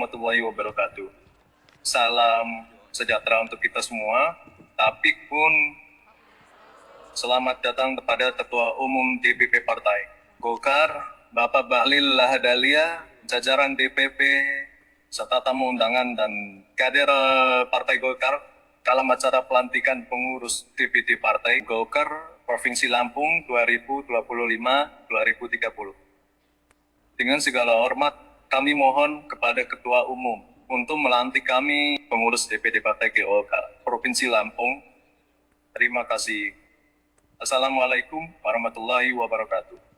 warahmatullahi wabarakatuh. Salam sejahtera untuk kita semua, tapi pun selamat datang kepada Ketua Umum DPP Partai Golkar, Bapak Bahlil Lahadalia, jajaran DPP, serta tamu undangan dan kader Partai Golkar dalam acara pelantikan pengurus DPD Partai Golkar Provinsi Lampung 2025-2030. Dengan segala hormat, kami mohon kepada Ketua Umum untuk melantik kami pengurus DPD Partai Golkar Provinsi Lampung. Terima kasih. Assalamualaikum warahmatullahi wabarakatuh.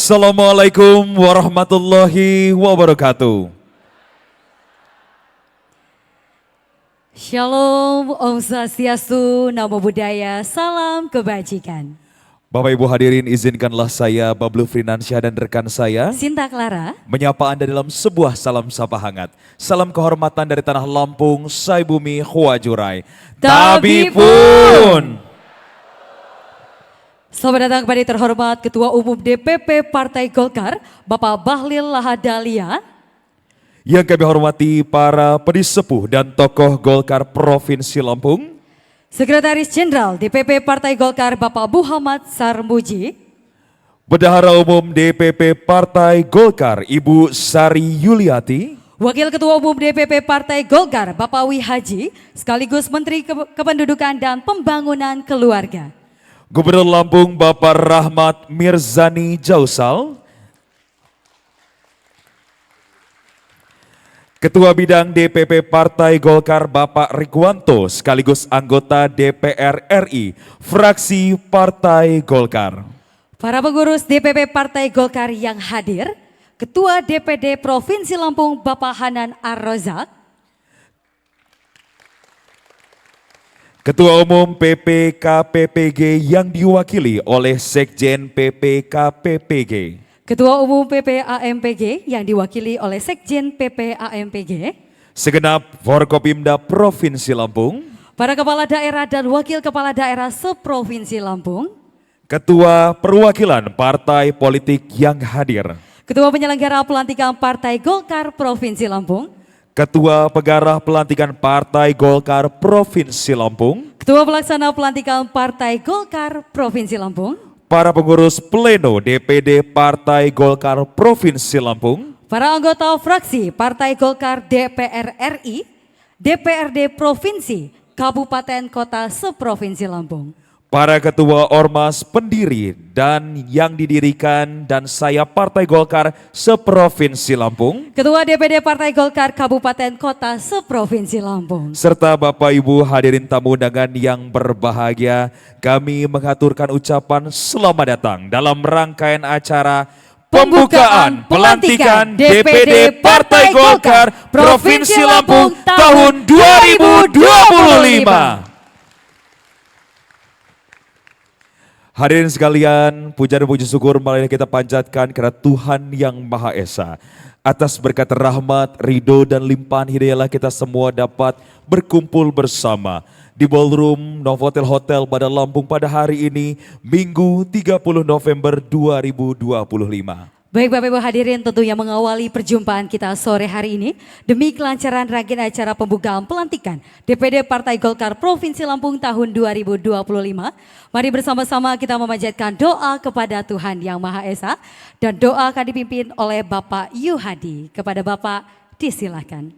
Assalamualaikum warahmatullahi wabarakatuh. Shalom, Om Swastiastu, Namo Buddhaya, salam kebajikan. Bapak Ibu hadirin, izinkanlah saya Bablu Finansyah dan rekan saya Sinta Clara menyapa Anda dalam sebuah salam sapa hangat. Salam kehormatan dari tanah Lampung, Saibumi, Huajurai. Tabipun. Selamat datang kepada terhormat Ketua Umum DPP Partai Golkar, Bapak Bahlil Lahadalia. Yang kami hormati para pedisepuh dan tokoh Golkar Provinsi Lampung. Sekretaris Jenderal DPP Partai Golkar, Bapak Muhammad Sarmuji. Bendahara Umum DPP Partai Golkar, Ibu Sari Yuliati. Wakil Ketua Umum DPP Partai Golkar, Bapak Wihaji, sekaligus Menteri Kependudukan dan Pembangunan Keluarga. Gubernur Lampung Bapak Rahmat Mirzani Jausal. Ketua Bidang DPP Partai Golkar Bapak Rikwanto sekaligus anggota DPR RI, fraksi Partai Golkar. Para pengurus DPP Partai Golkar yang hadir, Ketua DPD Provinsi Lampung Bapak Hanan Ar-Rozak. Ketua Umum PPKPPG yang diwakili oleh Sekjen PPKPPG. Ketua Umum PPAMPG yang diwakili oleh Sekjen PPAMPG. Segenap Forkopimda Provinsi Lampung. Para kepala daerah dan wakil kepala daerah seprovinsi Lampung. Ketua perwakilan partai politik yang hadir. Ketua penyelenggara pelantikan Partai Golkar Provinsi Lampung. Ketua Pegarah Pelantikan Partai Golkar Provinsi Lampung. Ketua Pelaksana Pelantikan Partai Golkar Provinsi Lampung. Para pengurus Pleno DPD Partai Golkar Provinsi Lampung. Para anggota fraksi Partai Golkar DPR RI, DPRD Provinsi, Kabupaten Kota seprovinsi Lampung. Para ketua ormas pendiri dan yang didirikan dan saya Partai Golkar seprovinsi Lampung. Ketua DPD Partai Golkar Kabupaten Kota seprovinsi Lampung. Serta Bapak Ibu hadirin tamu undangan yang berbahagia, kami mengaturkan ucapan selamat datang dalam rangkaian acara pembukaan pelantikan DPD Partai Golkar Provinsi Lampung tahun 2025. Hadirin sekalian, puja dan puji syukur marilah kita panjatkan kepada Tuhan yang Maha Esa. Atas berkat rahmat, ridho dan limpahan hidayahlah kita semua dapat berkumpul bersama di ballroom Novotel Hotel pada Lampung pada hari ini, Minggu 30 November 2025. Baik Bapak Ibu hadirin, tentunya mengawali perjumpaan kita sore hari ini demi kelancaran rangkaian acara pembukaan pelantikan DPD Partai Golkar Provinsi Lampung tahun 2025. Mari bersama-sama kita memanjatkan doa kepada Tuhan Yang Maha Esa dan doa akan dipimpin oleh Bapak Yuhadi. Kepada Bapak disilakan.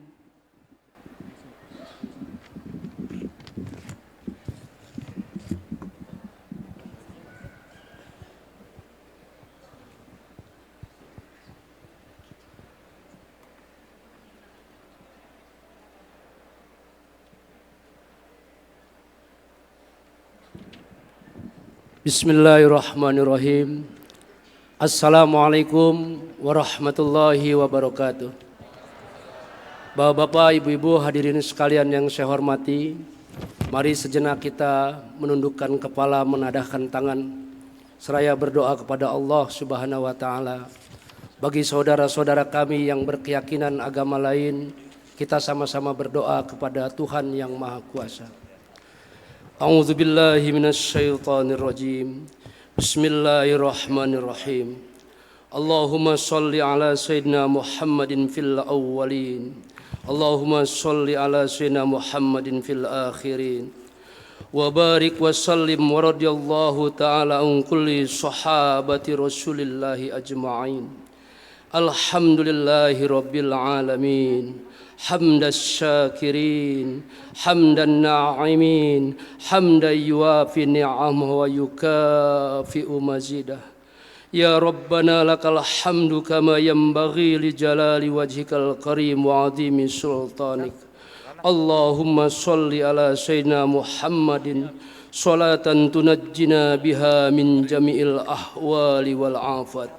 Bismillahirrahmanirrahim. Assalamualaikum warahmatullahi wabarakatuh. Bapak-bapak, ibu-ibu, hadirin sekalian yang saya hormati, mari sejenak kita menundukkan kepala, menadahkan tangan, seraya berdoa kepada Allah Subhanahu wa Ta'ala. Bagi saudara-saudara kami yang berkeyakinan agama lain, kita sama-sama berdoa kepada Tuhan yang Maha Kuasa. A'udzu billahi minasyaitonir rajim. Bismillahirrahmanirrahim. Allahumma shalli ala sayyidina Muhammadin fil awwalin. Allahumma shalli ala sayyidina Muhammadin fil akhirin. Wa barik wa sallim wa radiyallahu ta'ala an kulli sahabati Rasulillahi ajma'in. Alhamdulillahi rabbil alamin. Hamdas syakirin, hamdan na'imin, hamdan yuafi ni'amahu wa yukafi'u mazidah. Ya Rabbana lakal hamdu kama yanbaghi li jalali wajhikal karim wa azimi sultanik. Allahumma salli ala sayyidina Muhammadin salatan tunajjina biha min jami'il ahwali wal afat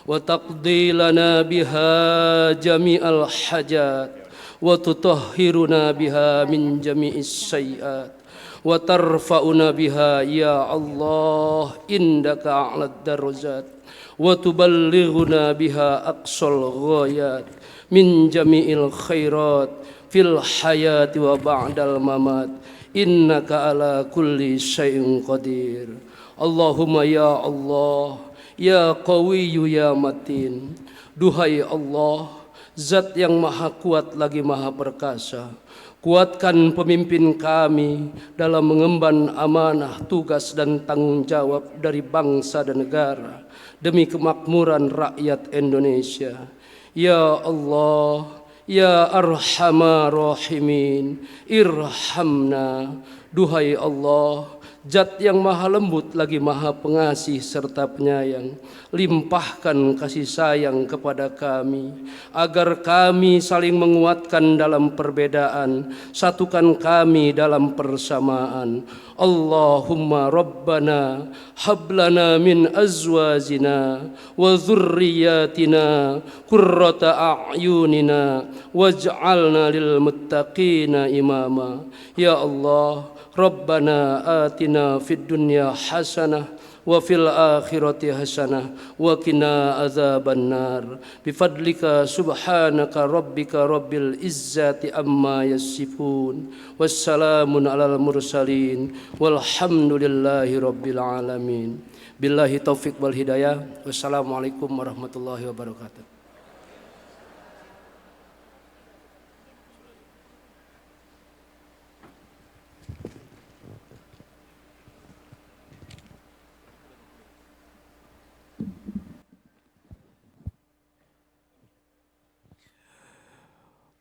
wa taqdi lana biha jami'al hajat wa tutahhiruna biha min jami'is sayyiat wa tarfa'una biha ya Allah indaka a'lad darajat wa tuballighuna biha aqsal ghayat min jami'il khairat fil hayati wa ba'dal mamat innaka ala kulli syai'in qadir. Allahumma ya Allah, ya qawiyyu ya matin. Duhai Allah, Zat yang maha kuat lagi maha perkasa, kuatkan pemimpin kami dalam mengemban amanah, tugas dan tanggung jawab dari bangsa dan negara demi kemakmuran rakyat Indonesia. Ya Allah, ya Arhamar Rahimin, irhamna. Duhai Allah, Zat yang maha lembut lagi maha pengasih serta penyayang, limpahkan kasih sayang kepada kami, agar kami saling menguatkan dalam perbedaan, satukan kami dalam persamaan. Allahumma Rabbana hablana min azwajina wa dzurriyyatina qurrata a'yunina waj'alna lil muttaqina imama. Ya Allah, Rabbana atina fid dunya hasanah wa fil akhirati hasanah wa qina adzabannar. Bifadlika subhanaka rabbika rabbil izzati amma yasifun. Wassalamun alal mursalin walhamdulillahi rabbil alamin. Billahi taufik wal hidayah. Wassalamualaikum warahmatullahi wabarakatuh.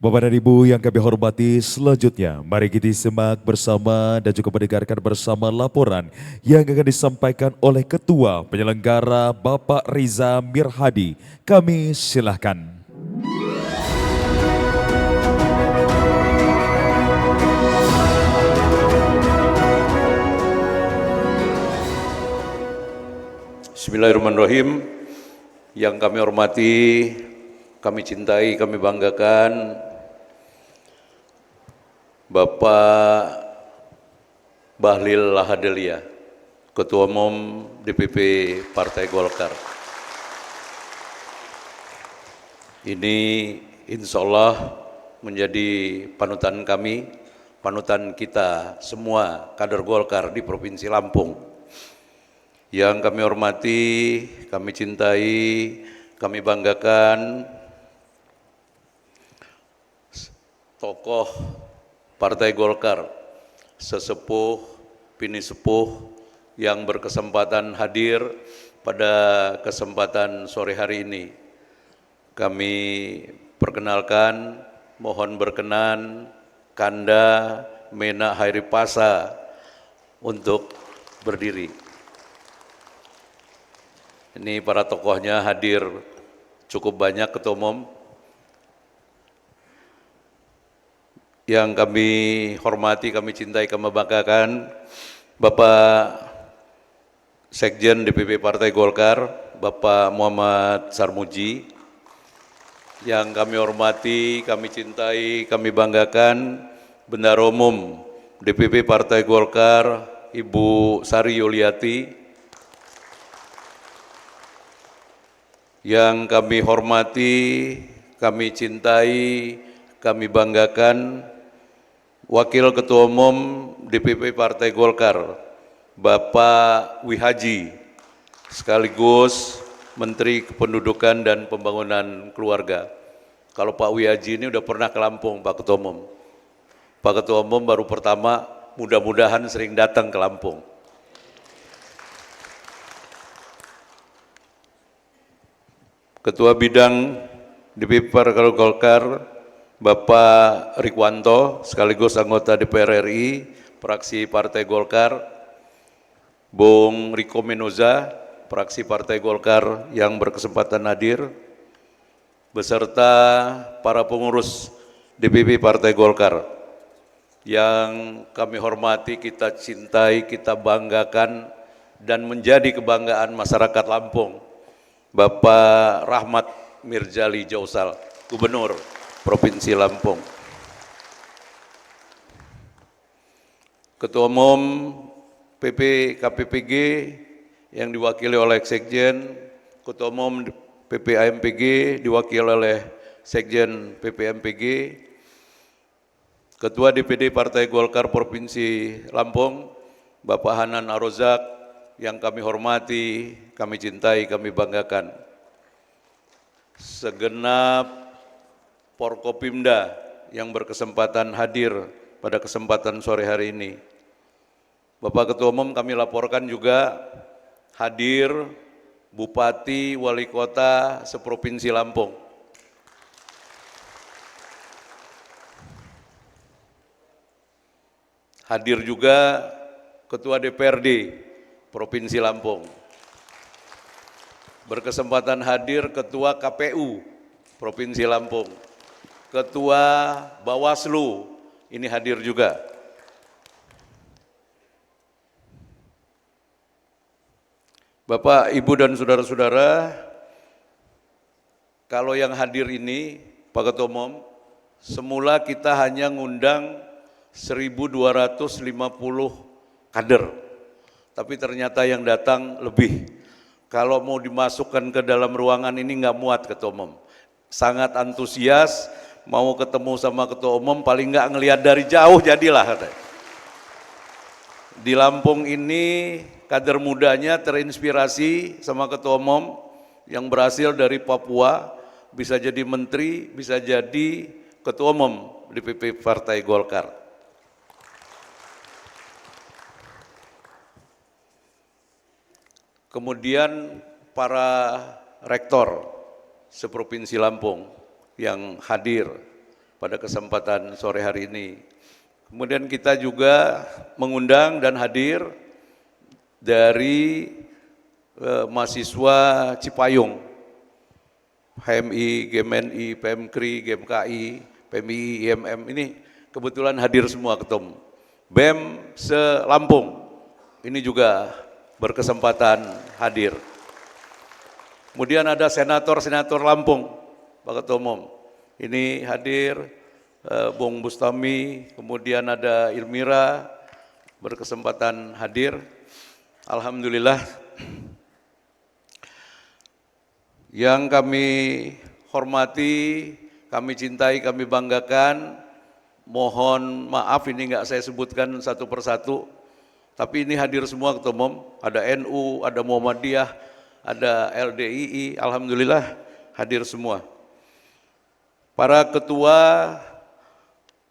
Bapak dan Ibu yang kami hormati, selanjutnya mari kita simak bersama dan juga mendengarkan bersama laporan yang akan disampaikan oleh Ketua Penyelenggara Bapak Riza Mirhadi. Kami silahkan. Bismillahirrahmanirrahim. Yang kami hormati, kami cintai, kami banggakan Bapak Bahlil Lahadalia, Ketua Umum DPP Partai Golkar. Ini insya Allah menjadi panutan kami, panutan kita semua kader Golkar di Provinsi Lampung. Yang kami hormati, kami cintai, kami banggakan tokoh Partai Golkar, sesepuh, bini sepuh yang berkesempatan hadir pada kesempatan sore hari ini. Kami perkenalkan, mohon berkenan Kanda Mena Hairipasa untuk berdiri. Ini para tokohnya hadir cukup banyak, Ketua Umum. Yang kami hormati, kami cintai, kami banggakan Bapak Sekjen DPP Partai Golkar, Bapak Muhammad Sarmuji, yang kami hormati, kami cintai, kami banggakan, Bendahara Umum DPP Partai Golkar, Ibu Sari Yuliati, yang kami hormati, kami cintai, kami banggakan, Wakil Ketua Umum DPP Partai Golkar, Bapak Wihaji, sekaligus Menteri Kependudukan dan Pembangunan Keluarga. Kalau Pak Wihaji ini udah pernah ke Lampung, Pak Ketua Umum. Pak Ketua Umum baru pertama, mudah-mudahan sering datang ke Lampung. Ketua Bidang DPP Partai Golkar, Bapak Rikwanto, sekaligus anggota DPR RI, fraksi Partai Golkar, Bung Riko Menoza, fraksi Partai Golkar yang berkesempatan hadir, beserta para pengurus DPP Partai Golkar yang kami hormati, kita cintai, kita banggakan, dan menjadi kebanggaan masyarakat Lampung, Bapak Rahmat Mirjali Jausal, Gubernur Provinsi Lampung. Ketua Umum PP KPPG yang diwakili oleh Sekjen, Ketua Umum PP AMPG diwakili oleh Sekjen PP AMPG, Ketua DPD Partai Golkar Provinsi Lampung, Bapak Hanan Arozak, yang kami hormati, kami cintai, kami banggakan. Segenap Forkopimda yang berkesempatan hadir pada kesempatan sore hari ini. Bapak Ketua Umum, kami laporkan juga hadir Bupati Wali Kota seprovinsi Lampung. Hadir juga Ketua DPRD Provinsi Lampung. Berkesempatan hadir Ketua KPU Provinsi Lampung. Ketua Bawaslu ini hadir juga. Bapak, Ibu, dan saudara-saudara, kalau yang hadir ini, Pak Ketua Umum, semula kita hanya ngundang 1.250 kader, tapi ternyata yang datang lebih. Kalau mau dimasukkan ke dalam ruangan ini nggak muat, Ketua Umum. Sangat antusias, mau ketemu sama Ketua Umum, paling nggak ngelihat dari jauh jadilah, katanya. Di Lampung ini kader mudanya terinspirasi sama Ketua Umum yang berhasil dari Papua, bisa jadi menteri, bisa jadi Ketua Umum DPP Partai Golkar. Kemudian para rektor seprovinsi Lampung yang hadir pada kesempatan sore hari ini. Kemudian kita juga mengundang dan hadir dari mahasiswa Cipayung, HMI, GMNI, PMKRI, GMKI, PMI, IMM, ini kebetulan hadir semua ketum. BEM se-Lampung, ini juga berkesempatan hadir. Kemudian ada senator-senator Lampung, Pak Ketua Umum, ini hadir, Bung Bustami, kemudian ada Ilmira, berkesempatan hadir. Alhamdulillah. Yang kami hormati, kami cintai, kami banggakan, mohon maaf ini enggak saya sebutkan satu persatu, tapi ini hadir semua Ketua Umum, ada NU, ada Muhammadiyah, ada LDII, alhamdulillah hadir semua. Para ketua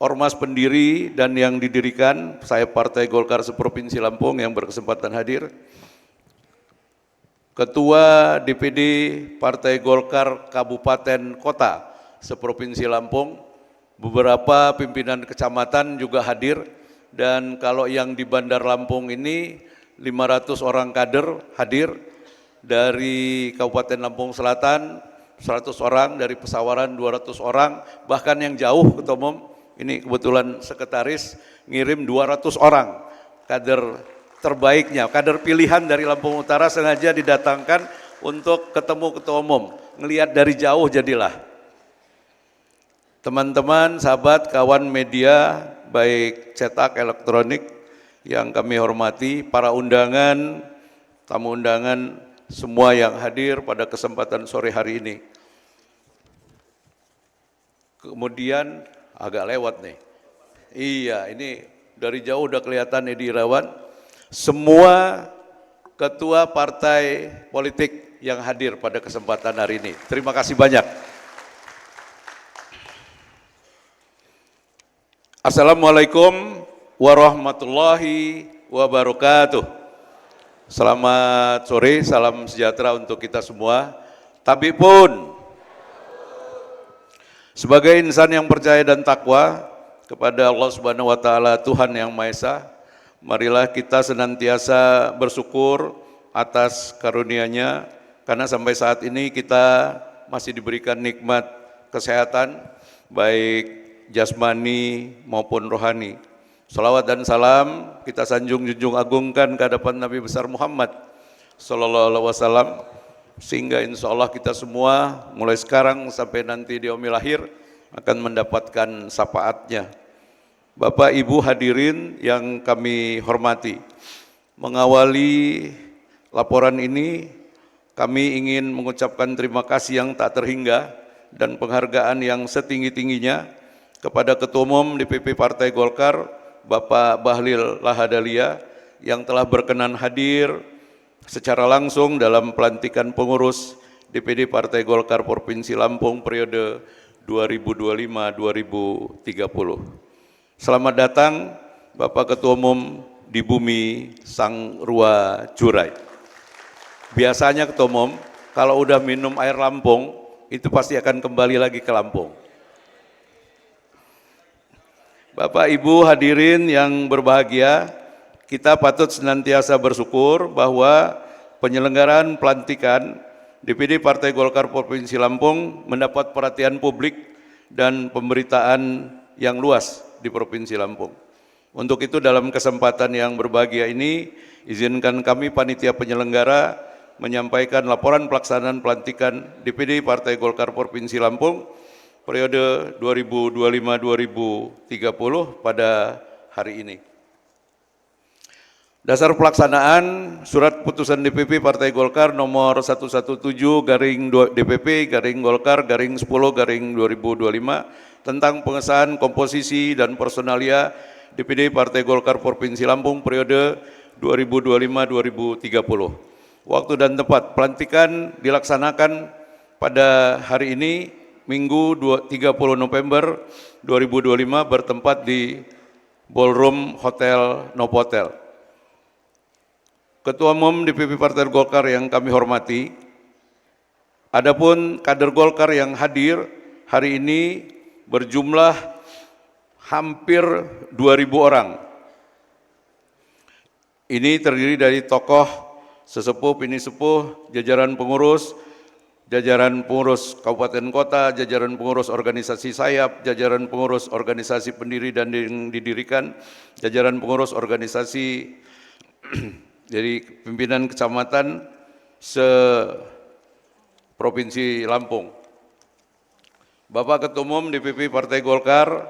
Ormas pendiri dan yang didirikan, saya Partai Golkar seprovinsi Lampung yang berkesempatan hadir. Ketua DPD Partai Golkar Kabupaten Kota seprovinsi Lampung, beberapa pimpinan kecamatan juga hadir, dan kalau yang di Bandar Lampung ini 500 orang kader hadir, dari Kabupaten Lampung Selatan 100 orang, dari Pesawaran 200 orang, bahkan yang jauh Ketua Umum, ini kebetulan sekretaris ngirim 200 orang kader terbaiknya, kader pilihan dari Lampung Utara sengaja didatangkan untuk ketemu ketua umum, ngelihat dari jauh jadilah. Teman-teman, sahabat, kawan media, baik cetak, elektronik yang kami hormati, para undangan, tamu undangan, semua yang hadir pada kesempatan sore hari ini. Kemudian agak lewat nih. Iya, ini dari jauh udah kelihatan Edi Irawan. Semua ketua partai politik yang hadir pada kesempatan hari ini. Terima kasih banyak. Assalamualaikum warahmatullahi wabarakatuh. Selamat sore, salam sejahtera untuk kita semua. Tapi pun, sebagai insan yang percaya dan takwa kepada Allah Subhanahu wa Ta'ala, Tuhan yang Maha Esa, marilah kita senantiasa bersyukur atas karunia-Nya, karena sampai saat ini kita masih diberikan nikmat kesehatan, baik jasmani maupun rohani. Salawat dan salam kita sanjung junjung agungkan ke hadapan Nabi besar Muhammad sallallahu alaihi wasallam, sehingga insya Allah kita semua mulai sekarang sampai nanti di yaumil akhir akan mendapatkan syafaatnya. Bapak Ibu hadirin yang kami hormati, mengawali laporan ini kami ingin mengucapkan terima kasih yang tak terhingga dan penghargaan yang setinggi-tingginya kepada Ketua Umum DPP Partai Golkar, Bapak Bahlil Lahadalia, yang telah berkenan hadir secara langsung dalam pelantikan pengurus DPD Partai Golkar Provinsi Lampung periode 2025-2030. Selamat datang Bapak Ketua Umum di bumi Sang Rua Jurai. Biasanya Ketua Umum kalau udah minum air Lampung itu pasti akan kembali lagi ke Lampung. Bapak Ibu hadirin yang berbahagia, kita patut senantiasa bersyukur bahwa penyelenggaraan pelantikan DPD Partai Golkar Provinsi Lampung mendapat perhatian publik dan pemberitaan yang luas di Provinsi Lampung. Untuk itu dalam kesempatan yang berbahagia ini, izinkan kami panitia penyelenggara menyampaikan laporan pelaksanaan pelantikan DPD Partai Golkar Provinsi Lampung periode 2025-2030 pada hari ini. Dasar pelaksanaan surat putusan DPP Partai Golkar nomor 117/DPP-Golkar-10/2025 tentang pengesahan komposisi dan personalia DPD Partai Golkar Provinsi Lampung periode 2025-2030. Waktu dan tempat pelantikan dilaksanakan pada hari ini, Minggu 30 November 2025 bertempat di Ballroom Hotel Novotel. Ketua Umum DPP Partai Golkar yang kami hormati, adapun kader Golkar yang hadir hari ini berjumlah hampir 2.000 orang. Ini terdiri dari tokoh, sesepuh, bini sepuh, jajaran pengurus kabupaten kota, jajaran pengurus organisasi sayap, jajaran pengurus organisasi pendiri dan yang didirikan, jajaran pengurus organisasi dari pimpinan kecamatan se-Provinsi Lampung. Bapak Ketua Umum DPP Partai Golkar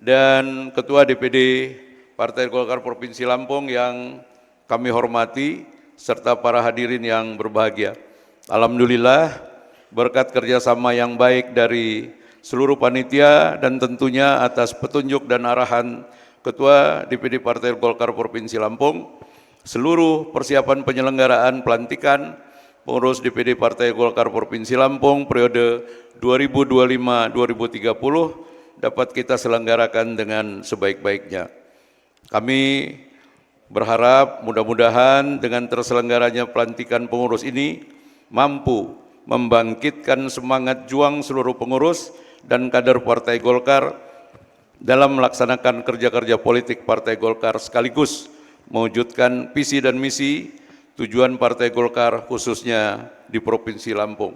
dan Ketua DPD Partai Golkar Provinsi Lampung yang kami hormati, serta para hadirin yang berbahagia. Alhamdulillah, berkat kerjasama yang baik dari seluruh panitia dan tentunya atas petunjuk dan arahan Ketua DPD Partai Golkar Provinsi Lampung, seluruh persiapan penyelenggaraan pelantikan pengurus DPD Partai Golkar Provinsi Lampung periode 2025-2030 dapat kita selenggarakan dengan sebaik-baiknya. Kami berharap mudah-mudahan dengan terselenggaranya pelantikan pengurus ini mampu membangkitkan semangat juang seluruh pengurus dan kader Partai Golkar dalam melaksanakan kerja-kerja politik Partai Golkar sekaligus mewujudkan visi dan misi tujuan Partai Golkar khususnya di Provinsi Lampung.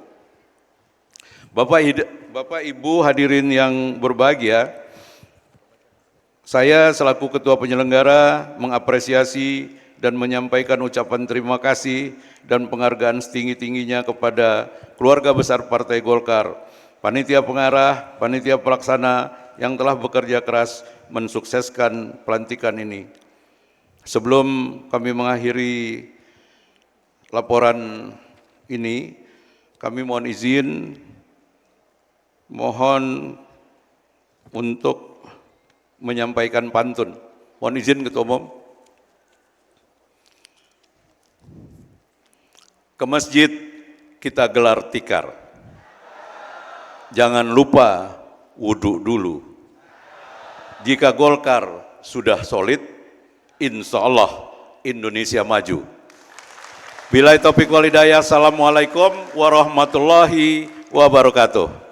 Bapak Ibu hadirin yang berbahagia, saya selaku Ketua Penyelenggara mengapresiasi dan menyampaikan ucapan terima kasih dan penghargaan setinggi-tingginya kepada keluarga besar Partai Golkar, panitia pengarah, panitia pelaksana yang telah bekerja keras mensukseskan pelantikan ini. Sebelum kami mengakhiri laporan ini, kami mohon untuk menyampaikan pantun. Mohon izin Ketua Umum. Ke masjid kita gelar tikar. Jangan lupa wudhu dulu. Jika Golkar sudah solid, insya Allah Indonesia maju. Billahi taufiq wal hidayah. Assalamualaikum warahmatullahi wabarakatuh.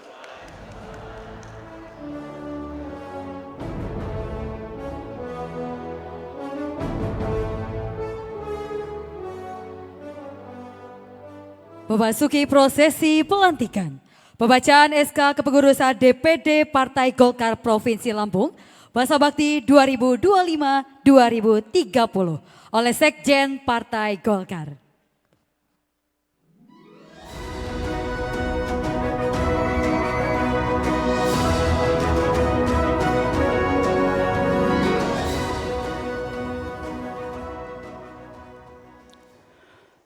Memasuki prosesi pelantikan, pembacaan SK Kepengurusan DPD Partai Golkar Provinsi Lampung, Masa Bakti 2025-2030 oleh Sekjen Partai Golkar.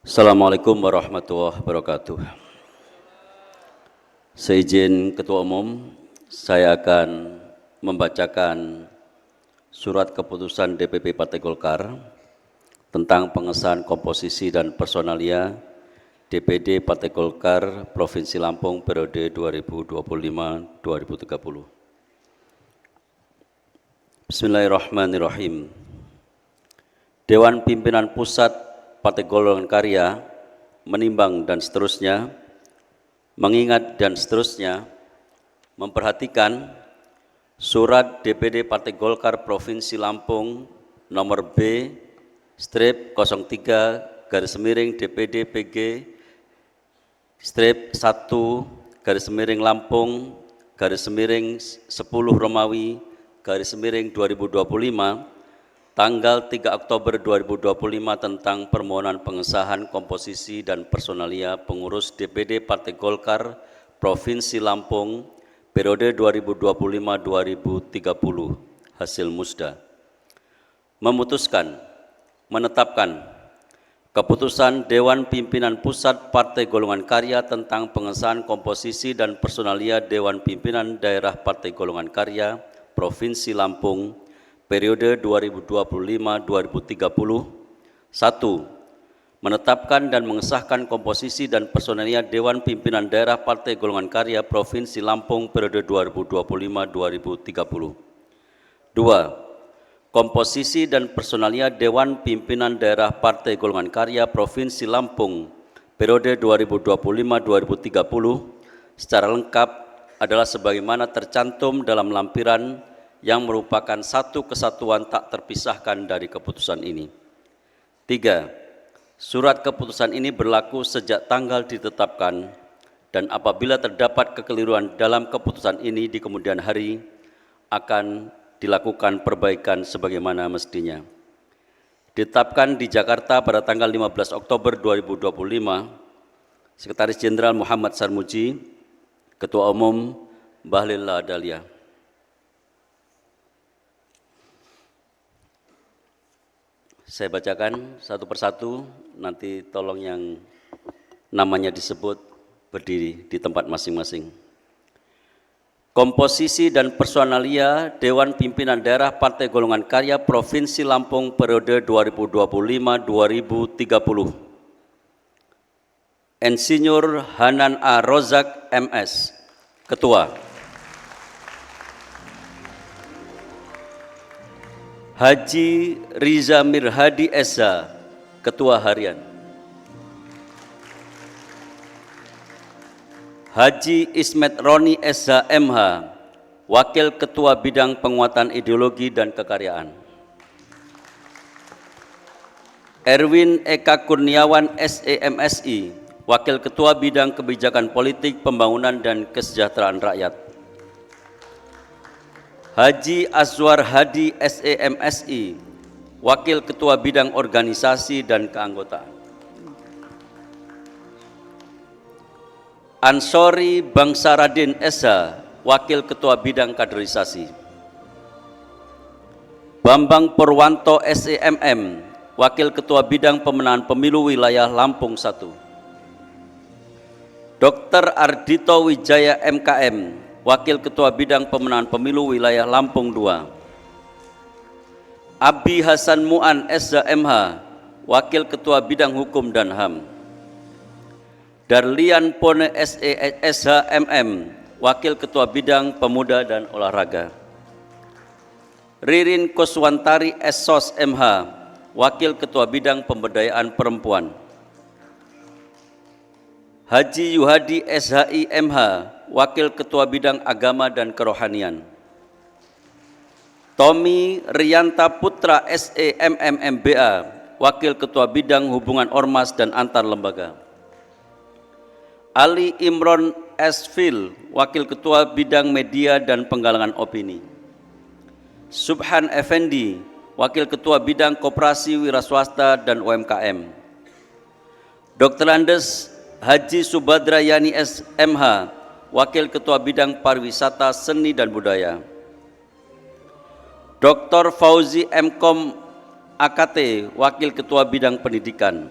Assalamualaikum warahmatullahi wabarakatuh. Seizin Ketua Umum, saya akan membacakan surat keputusan DPP Partai Golkar tentang pengesahan komposisi dan personalia DPD Partai Golkar Provinsi Lampung periode 2025-2030. Bismillahirrahmanirrahim. Dewan Pimpinan Pusat Partai Golongan Karya menimbang dan seterusnya, mengingat dan seterusnya, memperhatikan surat DPD Partai Golkar Provinsi Lampung nomor B/03 DPD PG -1 Lampung _10 Romawi _2025 tanggal 3 Oktober 2025 tentang permohonan pengesahan komposisi dan personalia pengurus DPD Partai Golkar Provinsi Lampung periode 2025-2030 hasil musda. Memutuskan, menetapkan keputusan Dewan Pimpinan Pusat Partai Golongan Karya tentang pengesahan komposisi dan personalia Dewan Pimpinan Daerah Partai Golongan Karya Provinsi Lampung periode 2025-2030. 1. Menetapkan dan mengesahkan komposisi dan personalia Dewan Pimpinan Daerah Partai Golongan Karya Provinsi Lampung periode 2025-2030. 2. Komposisi dan personalia Dewan Pimpinan Daerah Partai Golongan Karya Provinsi Lampung periode 2025-2030 secara lengkap adalah sebagaimana tercantum dalam lampiran yang merupakan satu kesatuan tak terpisahkan dari keputusan ini. 3. Surat keputusan ini berlaku sejak tanggal ditetapkan dan apabila terdapat kekeliruan dalam keputusan ini di kemudian hari akan dilakukan perbaikan sebagaimana mestinya. Ditetapkan di Jakarta pada tanggal 15 Oktober 2025, Sekretaris Jenderal Muhammad Sarmuji, Ketua Umum Bahlil Lahadalia. Saya bacakan satu persatu, nanti tolong yang namanya disebut berdiri di tempat masing-masing. Komposisi dan personalia Dewan Pimpinan Daerah Partai Golongan Karya Provinsi Lampung periode 2025-2030. Insinyur Hanan A. Rozak MS, Ketua. Haji Riza Mirhadi Esa, Ketua Harian. Haji Ismet Roni Esa MH, Wakil Ketua Bidang Penguatan Ideologi dan Kekaryaan. Erwin Eka Kurniawan SEMSI, Wakil Ketua Bidang Kebijakan Politik, Pembangunan dan Kesejahteraan Rakyat. Haji Azwar Hadi SEMSI, Wakil Ketua Bidang Organisasi dan Keanggotaan. Ansori Bangsaradin Esa, Wakil Ketua Bidang Kaderisasi. Bambang Purwanto SEMM, Wakil Ketua Bidang Pemenangan Pemilu Wilayah Lampung 1. Dr. Ardito Wijaya MKM, Wakil Ketua Bidang Pemenangan Pemilu Wilayah Lampung 2. Abi Hasan Mu'an SHMH, Wakil Ketua Bidang Hukum dan HAM. Darlian Pone SHMM, Wakil Ketua Bidang Pemuda dan Olahraga. Ririn Kuswantari SSOS MH, Wakil Ketua Bidang Pemberdayaan Perempuan. Haji Yuhadi SHI MH, Wakil Ketua Bidang Agama dan Kerohanian. Tommy Rianta Putra SEMM MBA, Wakil Ketua Bidang Hubungan Ormas dan Antar Lembaga. Ali Imron Esfil, Wakil Ketua Bidang Media dan Penggalangan Opini. Subhan Effendi, Wakil Ketua Bidang Koperasi Wiraswasta dan UMKM. Dr. Andes Haji Subadra Yani SMH, Wakil Ketua Bidang Pariwisata, Seni dan Budaya. Dr. Fauzi Mkom AKT, Wakil Ketua Bidang Pendidikan.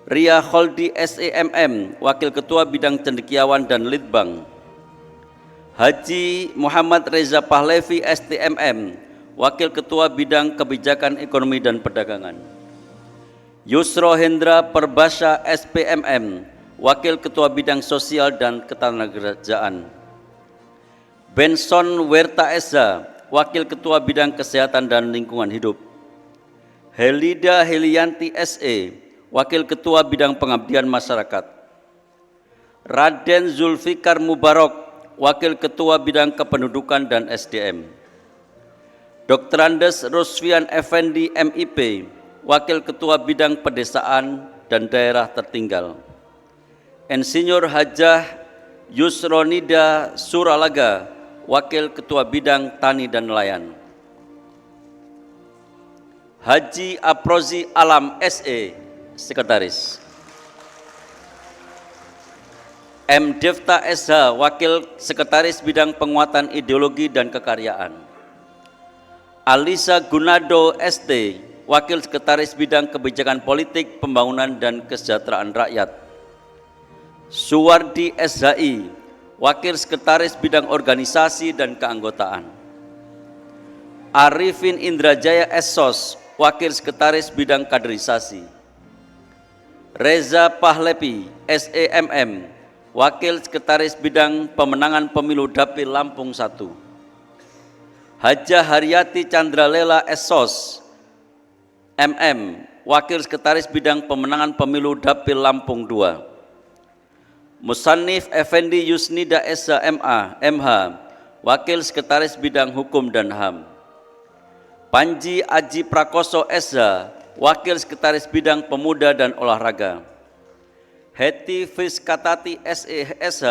Ria Kholdi SEMM, Wakil Ketua Bidang Cendekiawan dan Litbang. Haji Muhammad Reza Pahlevi STMM, Wakil Ketua Bidang Kebijakan Ekonomi dan Perdagangan. Yusro Hendra Perbasha SPMM, Wakil Ketua Bidang Sosial dan Ketenagakerjaan. Benson Werta Eza, Wakil Ketua Bidang Kesehatan dan Lingkungan Hidup. Helida Helianti SE, Wakil Ketua Bidang Pengabdian Masyarakat. Raden Zulfikar Mubarok, Wakil Ketua Bidang Kependudukan dan SDM. Dr. Andes Rusfian Effendi MIP, Wakil Ketua Bidang Pedesaan dan Daerah Tertinggal. Insinyur Hajah Yusronida Suralaga, Wakil Ketua Bidang Tani dan Nelayan. Haji Aprozi Alam SE, Sekretaris. M. Devta SH, Wakil Sekretaris Bidang Penguatan Ideologi dan Kekaryaan. Alisa Gunado ST, Wakil Sekretaris Bidang Kebijakan Politik, Pembangunan dan Kesejahteraan Rakyat. Suwardi SHI, Wakil Sekretaris Bidang Organisasi dan Keanggotaan. Arifin Indrajaya SSOS, Wakil Sekretaris Bidang Kaderisasi. Reza Pahlepi SEMM, Wakil Sekretaris Bidang Pemenangan Pemilu Dapil Lampung 1. Hajah Haryati Chandralela SSOS MM, Wakil Sekretaris Bidang Pemenangan Pemilu Dapil Lampung 2. Musannif Effendi Yusnida SHMA MH, Wakil Sekretaris Bidang Hukum dan HAM. Panji Aji Prakoso SH, Wakil Sekretaris Bidang Pemuda dan Olahraga. Heti Fiskatati SH,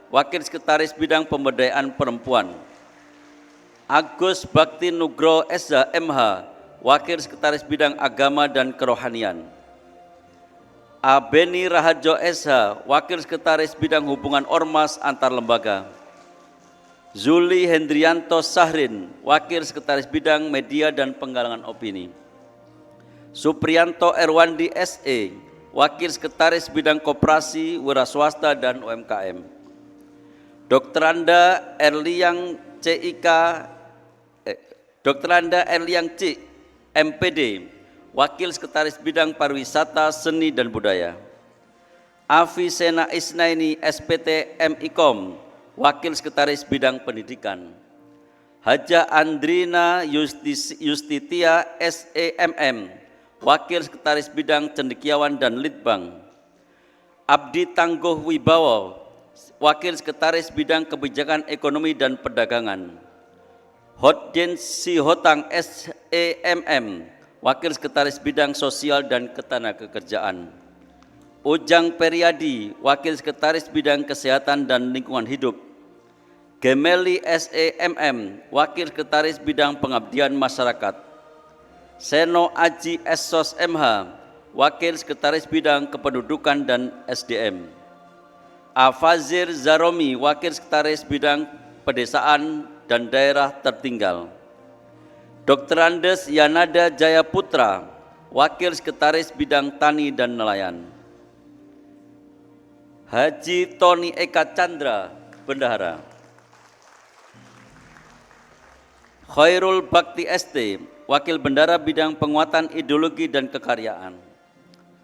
Wakil Sekretaris Bidang Pemberdayaan Perempuan. Agus Bakti Nugro SH MH, Wakil Sekretaris Bidang Agama dan Kerohanian. Abeni Rahajo SH, Wakil Sekretaris Bidang Hubungan Ormas Antar Lembaga. Zuli Hendrianto Sahrin, Wakil Sekretaris Bidang Media dan Penggalangan Opini. Suprianto Erwandi SE, Wakil Sekretaris Bidang Koperasi, Wiraswasta dan UMKM. Dr. Anda Erliang C, MPD, Wakil Sekretaris Bidang Pariwisata, Seni dan Budaya. Afi Sena Isnaini SPT MIKOM, Wakil Sekretaris Bidang Pendidikan. Haja Andrina Justitia SEMM, Wakil Sekretaris Bidang Cendekiawan dan Litbang. Abdi Tangguh Wibawa, Wakil Sekretaris Bidang Kebijakan Ekonomi dan Perdagangan. Hodjen Sihotang SEMM, Wakil Sekretaris Bidang Sosial dan Ketenagakerjaan. Ujang Periadi, Wakil Sekretaris Bidang Kesehatan dan Lingkungan Hidup. Gemeli SEMM, Wakil Sekretaris Bidang Pengabdian Masyarakat. Seno Aji Essos MH, Wakil Sekretaris Bidang Kependudukan dan SDM. Afazir Zaromi, Wakil Sekretaris Bidang Pedesaan dan Daerah Tertinggal. Dr. Andes Yanada Jaya Putra, Wakil Sekretaris Bidang Tani dan Nelayan. Haji Tony Eka Chandra, Bendahara. Khairul Bakti ST, Wakil Bendara Bidang Penguatan Ideologi dan Kekaryaan.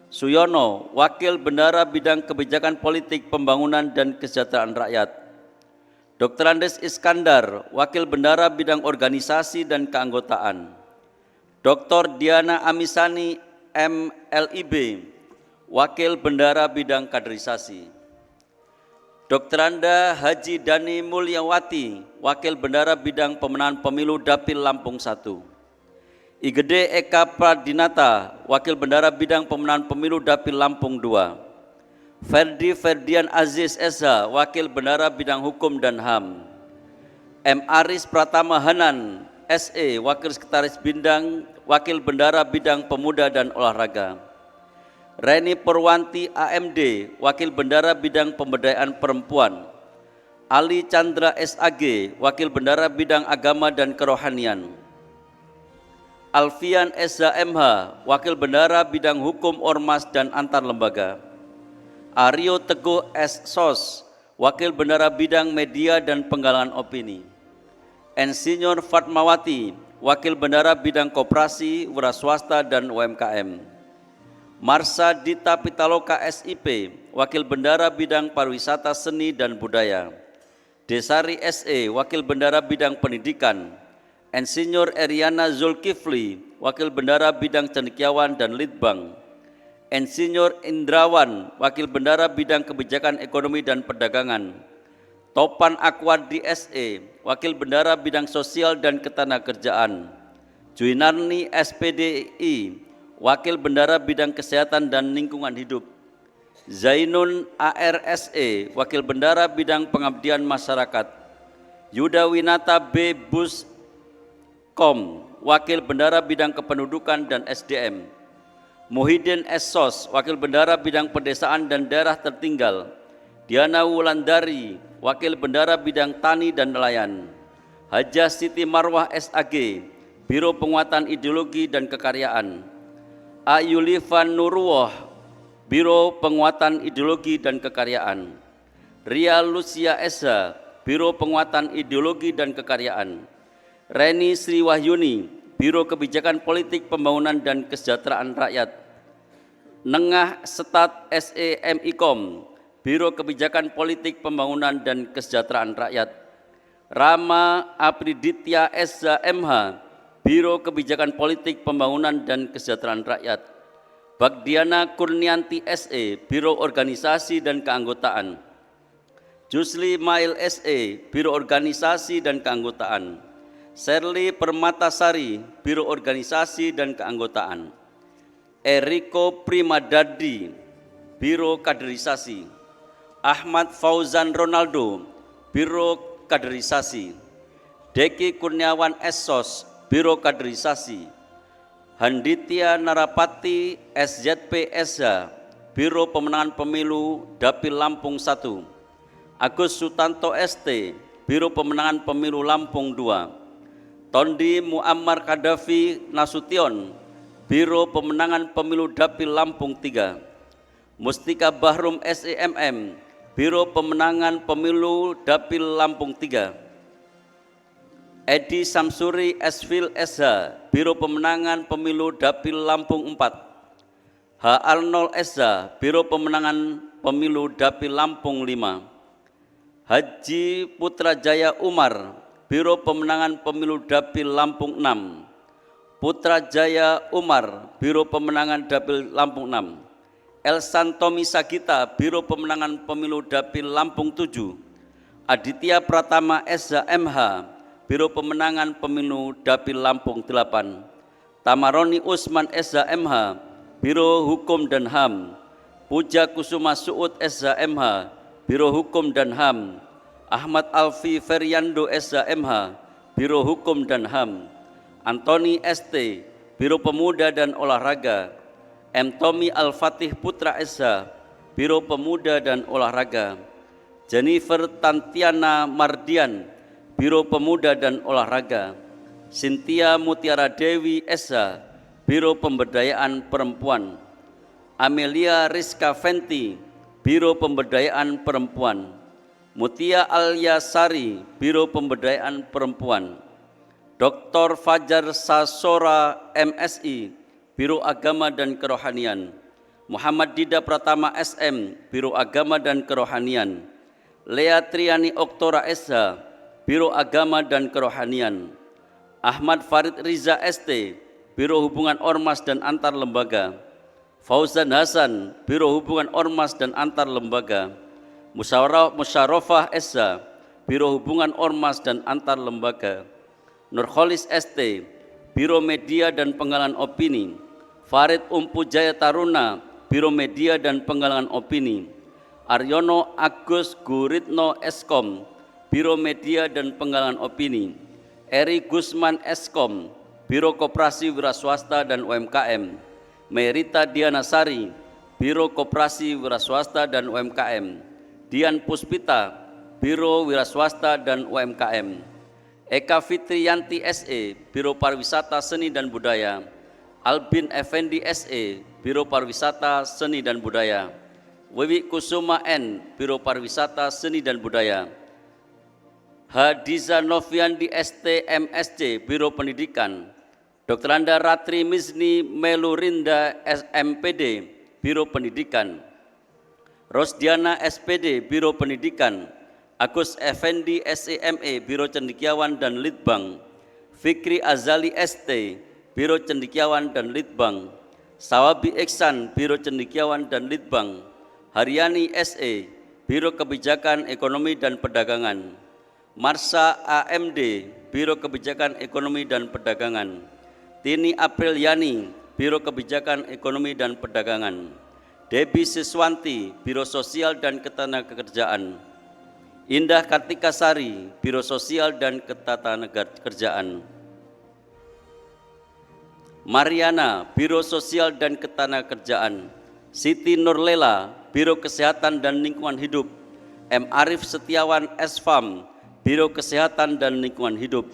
Suyono, Wakil Bendara Bidang Kebijakan Politik Pembangunan dan Kesejahteraan Rakyat. Dr. Andes Iskandar, Wakil Bendara Bidang Organisasi dan Keanggotaan. Dr. Diana Amisani MLIB, Wakil Bendara Bidang Kaderisasi. Dr. Anda Haji Dani Mulyawati, Wakil Bendara Bidang Pemenangan Pemilu Dapil Lampung 1. Igede Eka Pradinata, Wakil Bendara Bidang Pemenangan Pemilu Dapil Lampung 2. Ferdian Aziz Esa, Wakil Bendara Bidang Hukum dan HAM. M. Aris Pratama Hanan, SE, Wakil Sekretaris Bidang, Wakil Bendara Bidang Pemuda dan Olahraga. Reni Purwanti AMD, Wakil Bendara Bidang Pemberdayaan Perempuan. Ali Chandra SAG, Wakil Bendara Bidang Agama dan Kerohanian. Alfian Eza MH, Wakil Bendara Bidang Hukum Ormas dan Antar Lembaga. Aryo Teguh S. Sos, Wakil Bendara Bidang Media dan Penggalangan Opini. Insinyur Fatmawati, Wakil Bendara Bidang Koperasi, Wira Swasta dan UMKM. Marsha Dita Pitaloka SIP, Wakil Bendara Bidang Pariwisata Seni dan Budaya. Desari SE, Wakil Bendara Bidang Pendidikan. Insinyur Eriana Zulkifli, Wakil Bendara Bidang Cendekiawan dan Litbang. Insinyur Indrawan, Wakil Bendara Bidang Kebijakan Ekonomi dan Perdagangan. Topan Akwardi SE, Wakil Bendara Bidang Sosial dan Ketenagakerjaan. Juinarni SPDI, Wakil Bendara Bidang Kesehatan dan Lingkungan Hidup. Zainun ARSE, Wakil Bendara Bidang Pengabdian Masyarakat. Yuda Winata B. Buskom, Wakil Bendara Bidang Kependudukan dan SDM. Muhyiddin S. Sos, Wakil Bendara Bidang Pedesaan dan Daerah Tertinggal. Diana Wulandari, Wakil Bendara Bidang Tani dan Nelayan. Hajah Siti Marwah SAG, Biro Penguatan Ideologi dan Kekaryaan. Ayulivan Nurwoh, Biro Penguatan Ideologi dan Kekaryaan. Ria Lucia Esa, Biro Penguatan Ideologi dan Kekaryaan. Reni Sri Wahyuni, Biro Kebijakan Politik Pembangunan dan Kesejahteraan Rakyat. Nengah Setat SEMIKOM, Biro Kebijakan Politik Pembangunan dan Kesejahteraan Rakyat. Rama Apriditya Esa MH, Biro Kebijakan Politik Pembangunan dan Kesejahteraan Rakyat. Bagdiana Kurnianti SE, Biro Organisasi dan Keanggotaan. Jusli Mail SE, Biro Organisasi dan Keanggotaan. Sherly Permatasari, Biro Organisasi dan Keanggotaan. Eriko Primadadi, Biro Kaderisasi. Ahmad Fauzan Ronaldo, Biro Kaderisasi. Deki Kurniawan Essos, Biro Kaderisasi. Handitya Narapati SZP SH, Biro Pemenangan Pemilu Dapil Lampung 1. Agus Sutanto ST, Biro Pemenangan Pemilu Lampung 2. Tondi Muammar Kadafi Nasution, Biro Pemenangan Pemilu Dapil Lampung 3. Mustika Bahrum SEMM, Biro Pemenangan Pemilu Dapil Lampung 3. Edi Samsuri Esfil SH, Biro Pemenangan Pemilu Dapil Lampung 4. H. Arnold SH, Biro Pemenangan Pemilu Dapil Lampung 5. Haji Putrajaya Umar, Biro Pemenangan Pemilu Dapil Lampung 6. Putrajaya Umar, Biro Pemenangan Dapil Lampung 6. Elsantomi Sagita, Biro Pemenangan Pemilu Dapil Lampung 7. Aditya Pratama SH MH, Biro Pemenangan Pemilu Dapil Lampung 8. Tamaroni Usman SH MH, Biro Hukum dan HAM. Puja Kusuma Suud SH MH, Biro Hukum dan HAM. Ahmad Alfi Feriando SH MH, Biro Hukum dan HAM. Antoni ST, Biro Pemuda dan Olahraga, M. Tommy Al-Fatih Putra SH, Biro Pemuda dan Olahraga, Jennifer Tantiana Mardian, Biro Pemuda dan Olahraga, Cynthia Mutiara Dewi SH, Biro Pemberdayaan Perempuan, Amelia Rizka Fenti, Biro Pemberdayaan Perempuan, Mutia Alia Sari, Biro Pemberdayaan Perempuan, Dr. Fajar Sasora MSI, Biro Agama dan Kerohanian, Muhammad Dida Pratama SM, Biro Agama dan Kerohanian, Lea Triani Oktora SH, Biro Agama dan Kerohanian, Ahmad Farid Riza ST, Biro Hubungan Ormas dan Antar Lembaga, Fauzan Hasan, Biro Hubungan Ormas dan Antar Lembaga, Musyawarah SH, Biro Hubungan Ormas dan Antar Lembaga, Nurholis ST, Biro Media dan Penggalangan Opini, Farid Umpu Jaya Taruna, Biro Media dan Penggalangan Opini, Aryono Agus Guritno Eskom, Biro Media dan Penggalangan Opini, Eri Gusman Eskom, Biro Koperasi Wiraswasta dan UMKM, Merita Dianasari, Biro Koperasi Wiraswasta dan UMKM, Dian Puspita, Biro Wiraswasta dan UMKM, Eka Fitriyanti SE, Biro Pariwisata Seni dan Budaya, Albin Effendi SE, Biro Pariwisata Seni dan Budaya, Wiwi Kusuma N, Biro Pariwisata Seni dan Budaya, Hadiza Noviandi ST MSC, Biro Pendidikan, Dr. Anda Ratri Mizni Melurinda SMPD, Biro Pendidikan, Rosdiana SPD, Biro Pendidikan, Agus Effendi SEME, Biro Cendekiawan dan Litbang, Fikri Azali ST, Biro Cendekiawan dan Litbang, Sawabi Iksan, Biro Cendekiawan dan Litbang, Haryani SE, Biro Kebijakan Ekonomi dan Perdagangan, Marsa AMD, Biro Kebijakan Ekonomi dan Perdagangan, Tini Apriliani, Biro Kebijakan Ekonomi dan Perdagangan, Debbie Siswanti, Biro Sosial dan Ketenagakerjaan, Indah Kartika Sari, Biro Sosial dan Ketenagakerjaan, Mariana, Biro Sosial dan Ketenagakerjaan, Siti Nurlela, Biro Kesehatan dan Lingkungan Hidup, M. Arif Setiawan SFAM, Biro Kesehatan dan Lingkungan Hidup,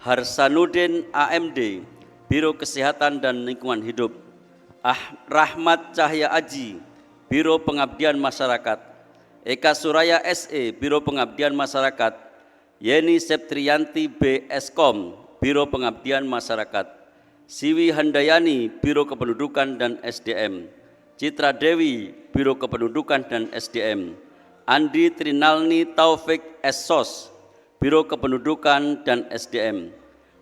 Harsanuddin AMD, Biro Kesehatan dan Lingkungan Hidup, Rahmat Cahya Aji, Biro Pengabdian Masyarakat, Eka Suraya SE, Biro Pengabdian Masyarakat, Yeni Septriyanti B. Eskom, Biro Pengabdian Masyarakat, Siwi Handayani, Biro Kependudukan dan SDM, Citra Dewi, Biro Kependudukan dan SDM, Andi Trinalni Taufik SSOS, Biro Kependudukan dan SDM,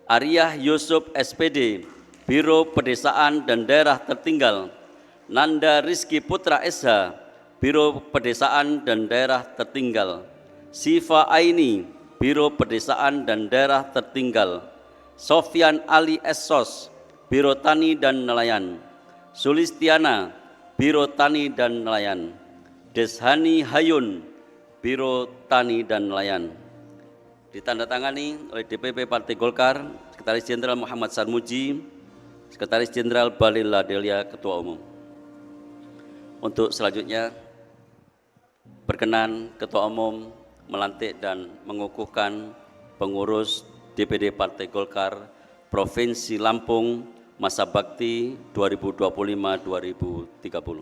Ariyah Yusuf SPD, Biro Pedesaan dan Daerah Tertinggal, Nanda Rizky Putra SH, Biro Pedesaan dan Daerah Tertinggal, Siva Aini, Biro Pedesaan dan Daerah Tertinggal, Sofyan Ali SSOS, Biro Tani dan Nelayan, Sulistiana, Biro Tani dan Nelayan, Deshani Hayun, Biro Tani dan Nelayan. Ditandatangani oleh DPP Partai Golkar, Sekretaris Jenderal Muhammad Sarmuji, Sekretaris Jenderal Balil Ladelia, Ketua Umum. Untuk selanjutnya, berkenan Ketua Umum melantik dan mengukuhkan pengurus DPD Partai Golkar Provinsi Lampung masa bakti 2025-2030.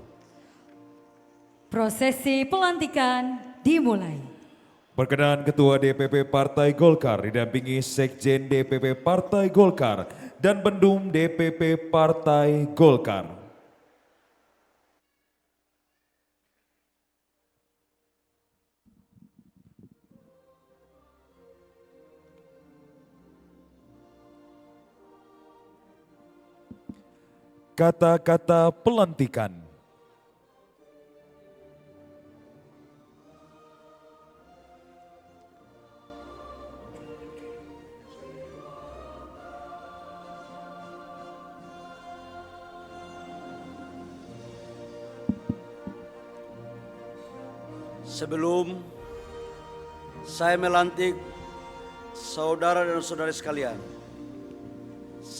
Prosesi pelantikan dimulai. Berkenan Ketua DPP Partai Golkar didampingi Sekjen DPP Partai Golkar dan Bendum DPP Partai Golkar. Kata-kata pelantikan. Sebelum saya melantik saudara dan saudari sekalian,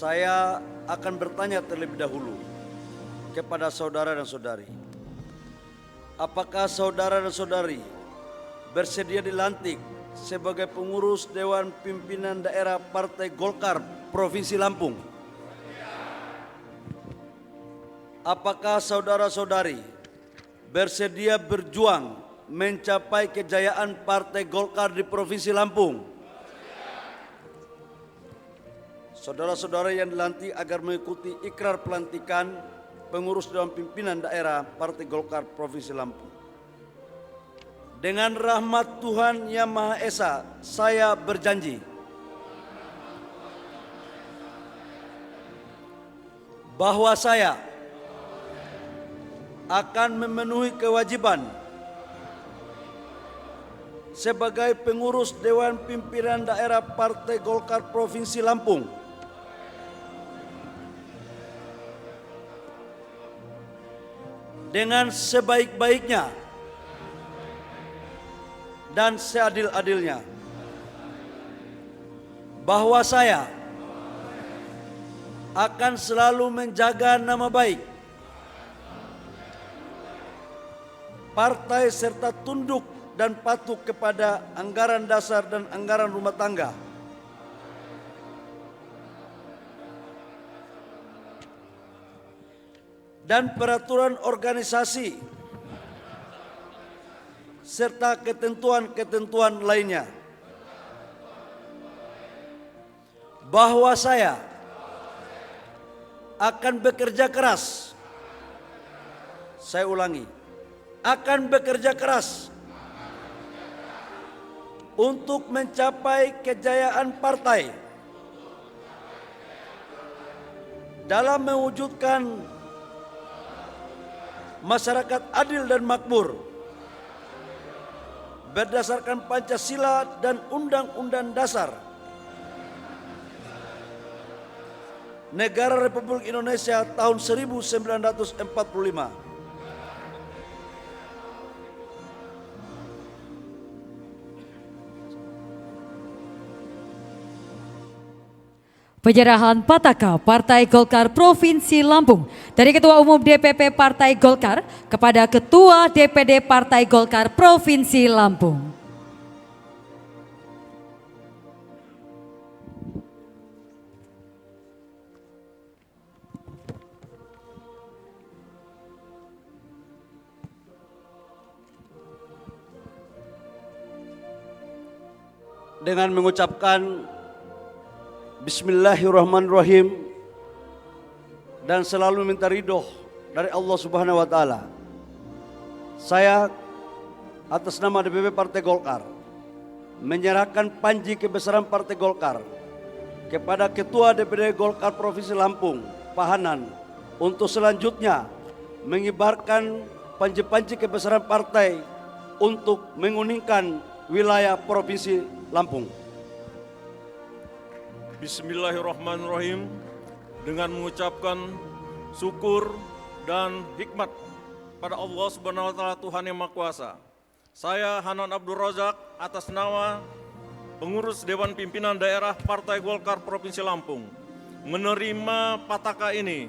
Saya akan bertanya terlebih dahulu kepada saudara dan saudari. Apakah saudara dan saudari bersedia dilantik sebagai pengurus Dewan Pimpinan Daerah Partai Golkar Provinsi Lampung? Apakah saudara-saudari bersedia berjuang mencapai kejayaan Partai Golkar di Provinsi Lampung? Saudara-saudara yang dilantik agar mengikuti ikrar pelantikan pengurus Dewan Pimpinan Daerah Partai Golkar Provinsi Lampung. Dengan rahmat Tuhan Yang Maha Esa, saya berjanji bahwa saya akan memenuhi kewajiban sebagai pengurus Dewan Pimpinan Daerah Partai Golkar Provinsi Lampung dengan sebaik-baiknya dan seadil-adilnya, bahwa saya akan selalu menjaga nama baik partai serta tunduk dan patuh kepada anggaran dasar dan anggaran rumah tangga, dan peraturan organisasi serta ketentuan-ketentuan lainnya, bahwa saya akan bekerja keras. Saya ulangi, akan bekerja keras untuk mencapai kejayaan partai dalam mewujudkan masyarakat adil dan makmur berdasarkan Pancasila dan Undang-Undang Dasar Negara Republik Indonesia tahun 1945. Penyerahan Pataka Partai Golkar Provinsi Lampung dari Ketua Umum DPP Partai Golkar kepada Ketua DPD Partai Golkar Provinsi Lampung. Dengan mengucapkan Bismillahirrahmanirrahim dan selalu minta ridho dari Allah Subhanahu wa taala, saya atas nama DPP Partai Golkar menyerahkan panji kebesaran Partai Golkar kepada Ketua DPD Golkar Provinsi Lampung, Pak Hanan, untuk selanjutnya mengibarkan panji-panji kebesaran partai untuk menguningkan wilayah Provinsi Lampung. Bismillahirrahmanirrahim. Dengan mengucapkan syukur dan hikmat pada Allah Subhanahu wa taala Tuhan Yang Maha Kuasa. Saya Hanan Abdul Razak atas nama pengurus Dewan Pimpinan Daerah Partai Golkar Provinsi Lampung menerima pataka ini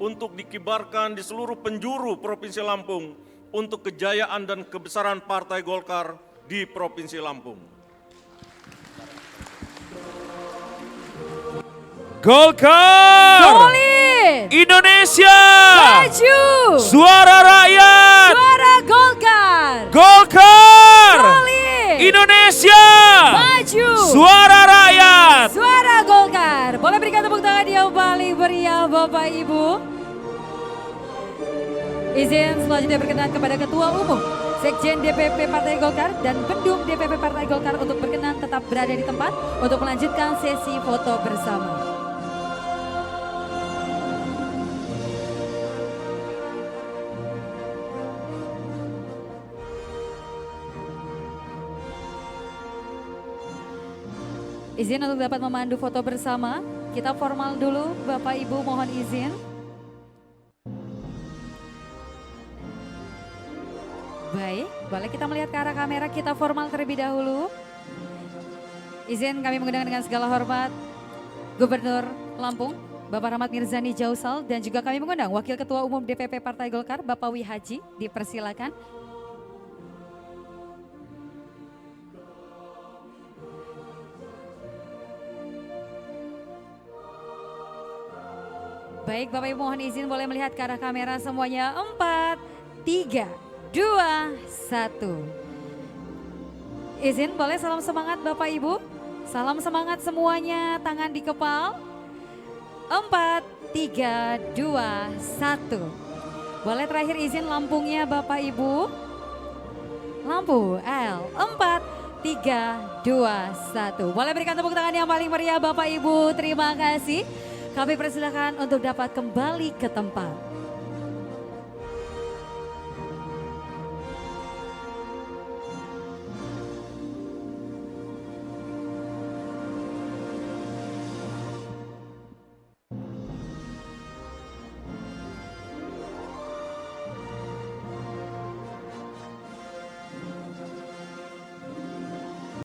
untuk dikibarkan di seluruh penjuru Provinsi Lampung untuk kejayaan dan kebesaran Partai Golkar di Provinsi Lampung. Golkar, Solid, Indonesia, maju, suara rakyat, suara Golkar, Golkar, solid, Indonesia, maju, suara rakyat. suara Golkar. Boleh berikan tepuk tangan yang paling meriah Bapak Ibu. Izin selanjutnya berkenan kepada Ketua Umum Sekjen DPP Partai Golkar dan Pendum DPP Partai Golkar untuk berkenan tetap berada di tempat untuk melanjutkan sesi foto bersama. Izin untuk dapat memandu foto bersama. Kita formal dulu, Bapak Ibu mohon izin. Baik, boleh kita melihat ke arah kamera, kita formal terlebih dahulu. Izin kami mengundang dengan segala hormat Gubernur Lampung, Bapak Rahmat Mirzani Jausal, dan juga kami mengundang Wakil Ketua Umum DPP Partai Golkar, Bapak Wihaji, dipersilakan. Baik Bapak Ibu, mohon izin boleh melihat ke arah kamera semuanya. 4, 3, 2, 1. Izin boleh salam semangat Bapak Ibu. Salam semangat semuanya, tangan di kepal. 4, 3, 2, 1. Boleh terakhir izin lampungnya Bapak Ibu. Lampu L. 4, 3, 2, 1. Boleh berikan tepuk tangan yang paling meriah Bapak Ibu. Terima kasih. Kami persilakan untuk dapat kembali ke tempat.